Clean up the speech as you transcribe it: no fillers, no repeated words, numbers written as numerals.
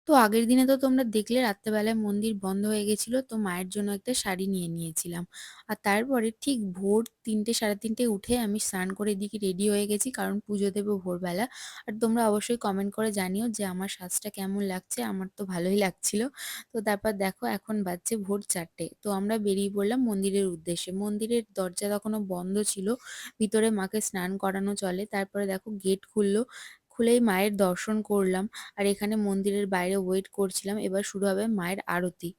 তো আগের দিনে তো তোমরা দেখলে রাত্রেবেলায় মন্দির বন্ধ হয়ে গেছিল, তো মায়ের জন্য একটা শাড়ি নিয়ে নিয়েছিলাম। আর তারপরে ঠিক ভোর ৩টে সাড়ে ৩টে উঠে আমি স্নান করে এদিকে রেডি হয়ে গেছি, কারণ পুজো দেবো ভোরবেলা। আর তোমরা অবশ্যই কমেন্ট করে জানিও যে আমার সাজটা কেমন লাগছে। আমার তো ভালোই লাগছিল। তো তারপর দেখো এখন বাজছে ভোর ৪টে, তো আমরা বেরিয়ে পড়লাম মন্দিরের উদ্দেশ্যে। মন্দিরের দরজা তখনও বন্ধ ছিল, ভিতরে মাকে স্নান করানো চলে। তারপরে দেখো গেট খুললো, খুলেই মায়ের দর্শন করলাম। আর এখানে মন্দিরের বাইরে ওয়েট করছিলাম, এবার শুরু হবে মায়ের আরতি।